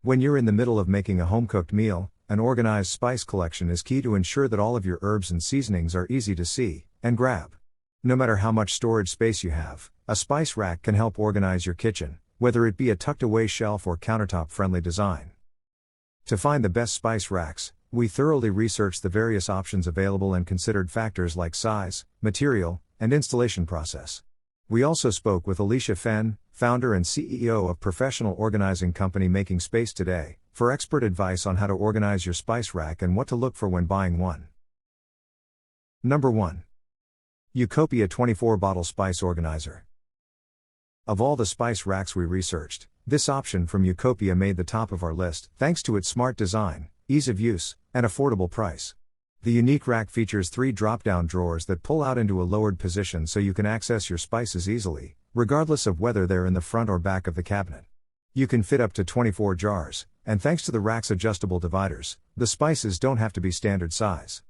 When you're in the middle of making a home-cooked meal, an organized spice collection is key to ensure that all of your herbs and seasonings are easy to see and grab. No matter how much storage space you have, a spice rack can help organize your kitchen, whether it be a tucked-away shelf or countertop-friendly design. To find the best spice racks, we thoroughly researched the various options available and considered factors like size, material, and installation process. We also spoke with Alicia Fenn, founder and CEO of professional organizing company Making Space Today, for expert advice on how to organize your spice rack and what to look for when buying one. Number 1. YouCopia 24-Bottle Spice Organizer. Of all the spice racks we researched, this option from YouCopia made the top of our list, thanks to its smart design, ease of use, and affordable price. The unique rack features 3 drop-down drawers that pull out into a lowered position so you can access your spices easily, regardless of whether they're in the front or back of the cabinet. You can fit up to 24 jars, and thanks to the rack's adjustable dividers, the spices don't have to be standard size.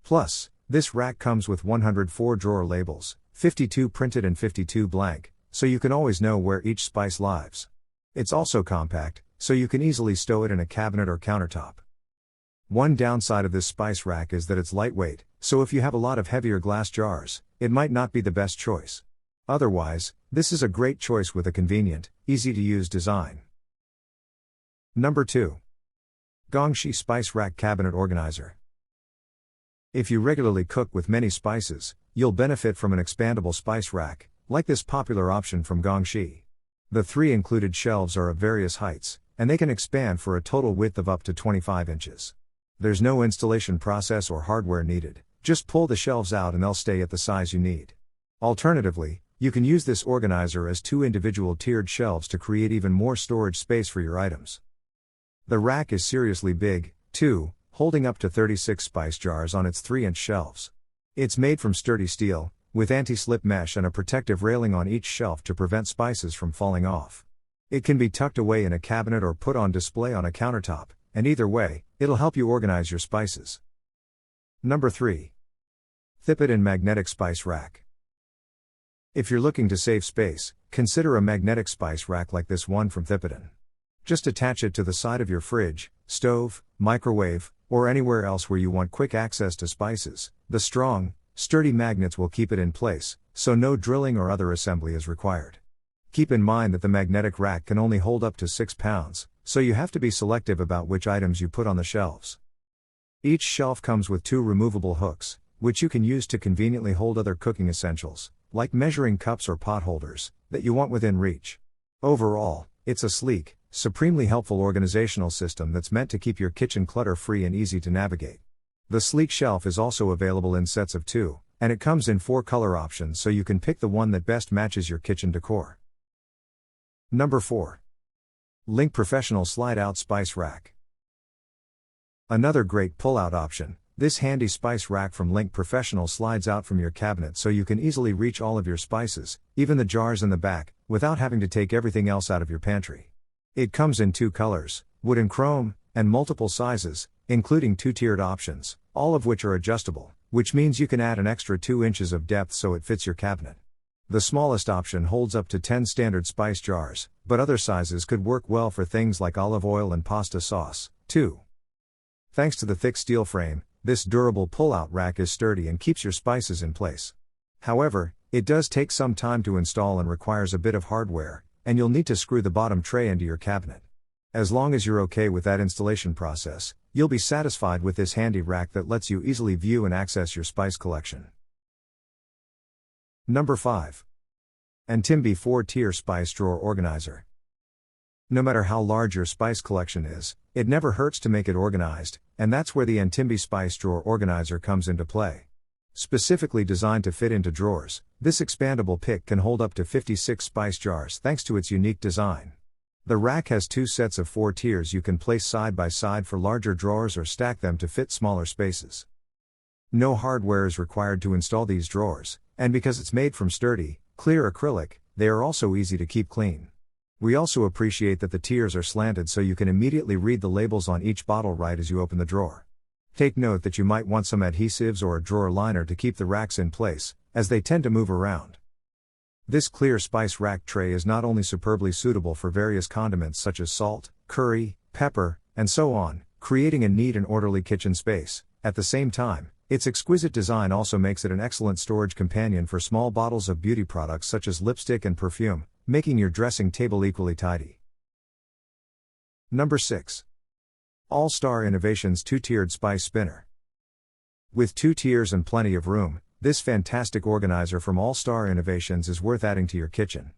Plus, this rack comes with 104 drawer labels, 52 printed and 52 blank, so you can always know where each spice lives. It's also compact, so you can easily stow it in a cabinet or countertop. One downside of this spice rack is that it's lightweight, so if you have a lot of heavier glass jars, it might not be the best choice. Otherwise, this is a great choice with a convenient, easy-to-use design. Number 2. Gongshi Spice Rack Cabinet Organizer. If you regularly cook with many spices, you'll benefit from an expandable spice rack, like this popular option from Gongshi. The 3 included shelves are of various heights, and they can expand for a total width of up to 25 inches. There's no installation process or hardware needed, just pull the shelves out and they'll stay at the size you need. Alternatively, you can use this organizer as 2 individual tiered shelves to create even more storage space for your items. The rack is seriously big, too, holding up to 36 spice jars on its 3-inch shelves. It's made from sturdy steel, with anti-slip mesh and a protective railing on each shelf to prevent spices from falling off. It can be tucked away in a cabinet or put on display on a countertop, and either way, it'll help you organize your spices. Number 3. Thipoten Magnetic Spice Rack. If you're looking to save space, consider a magnetic spice rack like this one from Thipoten. Just attach it to the side of your fridge, stove, microwave, or anywhere else where you want quick access to spices. The strong, sturdy magnets will keep it in place, so no drilling or other assembly is required. Keep in mind that the magnetic rack can only hold up to 6 pounds, so you have to be selective about which items you put on the shelves. Each shelf comes with 2 removable hooks, which you can use to conveniently hold other cooking essentials, like measuring cups or pot holders, that you want within reach. Overall, it's a sleek, supremely helpful organizational system that's meant to keep your kitchen clutter-free and easy to navigate. The sleek shelf is also available in sets of 2, and it comes in 4 color options so you can pick the one that best matches your kitchen decor. Number 4. Lynk Professional Slide-Out Spice Rack. Another great pull-out option, this handy spice rack from Lynk Professional slides out from your cabinet so you can easily reach all of your spices, even the jars in the back, without having to take everything else out of your pantry. It comes in 2 colors, wood and chrome, and multiple sizes, including 2 tiered options, all of which are adjustable, which means you can add an extra 2 inches of depth so it fits your cabinet. The smallest option holds up to 10 standard spice jars, but other sizes could work well for things like olive oil and pasta sauce, too. Thanks to the thick steel frame, this durable pull-out rack is sturdy and keeps your spices in place. However, it does take some time to install and requires a bit of hardware, and you'll need to screw the bottom tray into your cabinet. As long as you're okay with that installation process, you'll be satisfied with this handy rack that lets you easily view and access your spice collection. Number 5. Antimbee 4-Tier Spice Drawer Organizer. No matter how large your spice collection is, it never hurts to make it organized, and that's where the Antimbee Spice Drawer Organizer comes into play. Specifically designed to fit into drawers, this expandable pick can hold up to 56 spice jars thanks to its unique design. The rack has 2 sets of 4 tiers you can place side by side for larger drawers or stack them to fit smaller spaces. No hardware is required to install these drawers, and because it's made from sturdy, clear acrylic, they are also easy to keep clean. We also appreciate that the tiers are slanted so you can immediately read the labels on each bottle right as you open the drawer. Take note that you might want some adhesives or a drawer liner to keep the racks in place, as they tend to move around. This clear spice rack tray is not only superbly suitable for various condiments such as salt, curry, pepper, and so on, creating a neat and orderly kitchen space. At the same time, its exquisite design also makes it an excellent storage companion for small bottles of beauty products such as lipstick and perfume, making your dressing table equally tidy. Number 6. Allstar Innovations 2-tiered Spice Spinner. With 2 tiers and plenty of room, this fantastic organizer from Allstar Innovations is worth adding to your kitchen.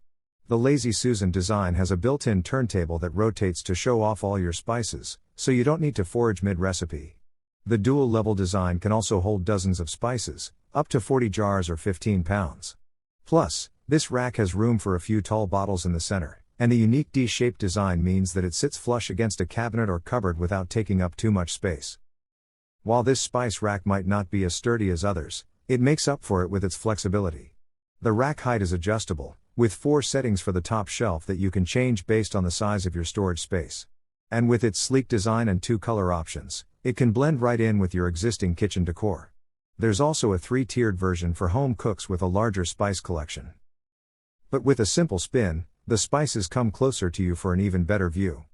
The Lazy Susan design has a built-in turntable that rotates to show off all your spices, so you don't need to forage mid-recipe. The dual-level design can also hold dozens of spices, up to 40 jars or 15 pounds. Plus, this rack has room for a few tall bottles in the center, and the unique D-shaped design means that it sits flush against a cabinet or cupboard without taking up too much space. While this spice rack might not be as sturdy as others, it makes up for it with its flexibility. The rack height is adjustable, with 4 settings for the top shelf that you can change based on the size of your storage space. And with its sleek design and 2 color options, it can blend right in with your existing kitchen decor. There's also a 3-tiered version for home cooks with a larger spice collection. But with a simple spin, the spices come closer to you for an even better view.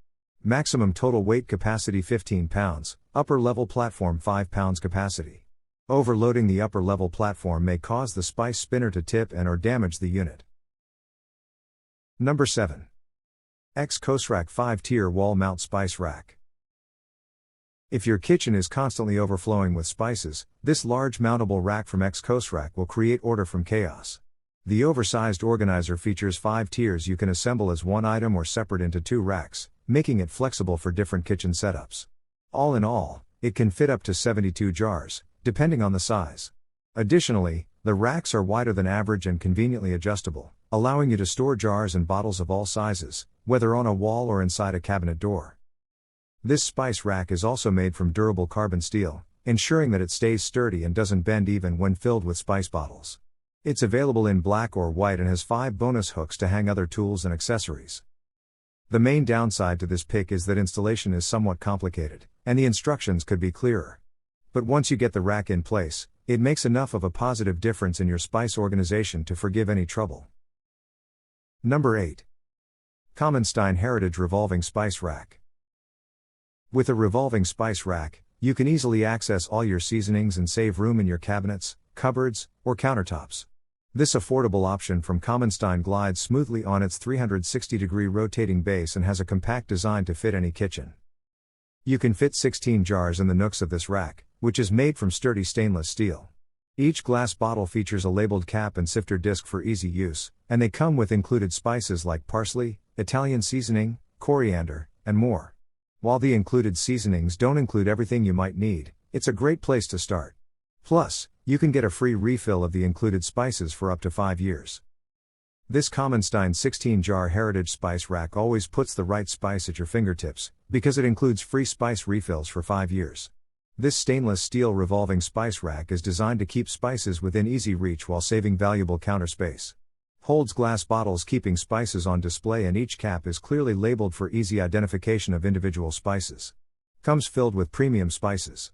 Maximum total weight capacity 15 pounds, upper level platform 5 pounds capacity. Overloading the upper level platform may cause the spice spinner to tip and/or damage the unit. Number 7. X-cosrack 5-tier wall mount spice rack. If your kitchen is constantly overflowing with spices, this large mountable rack from X-cosrack will create order from chaos. The oversized organizer features 5 tiers you can assemble as one item or separate into 2 racks, making it flexible for different kitchen setups. All in all, it can fit up to 72 jars, depending on the size. Additionally, the racks are wider than average and conveniently adjustable, allowing you to store jars and bottles of all sizes, whether on a wall or inside a cabinet door. This spice rack is also made from durable carbon steel, ensuring that it stays sturdy and doesn't bend even when filled with spice bottles. It's available in black or white and has 5 bonus hooks to hang other tools and accessories. The main downside to this pick is that installation is somewhat complicated, and the instructions could be clearer. But once you get the rack in place, it makes enough of a positive difference in your spice organization to forgive any trouble. Number 8. Kamenstein Heritage Revolving Spice Rack. With a revolving spice rack, you can easily access all your seasonings and save room in your cabinets, cupboards, or countertops. This affordable option from Kamenstein glides smoothly on its 360-degree rotating base and has a compact design to fit any kitchen. You can fit 16 jars in the nooks of this rack, which is made from sturdy stainless steel. Each glass bottle features a labeled cap and sifter disc for easy use, and they come with included spices like parsley, Italian seasoning, coriander, and more. While the included seasonings don't include everything you might need, it's a great place to start. Plus, you can get a free refill of the included spices for up to 5 years. This Kamenstein 16-jar heritage spice rack always puts the right spice at your fingertips, because it includes free spice refills for 5 years. This stainless steel revolving spice rack is designed to keep spices within easy reach while saving valuable counter space. Holds glass bottles keeping spices on display, and each cap is clearly labeled for easy identification of individual spices. Comes filled with premium spices.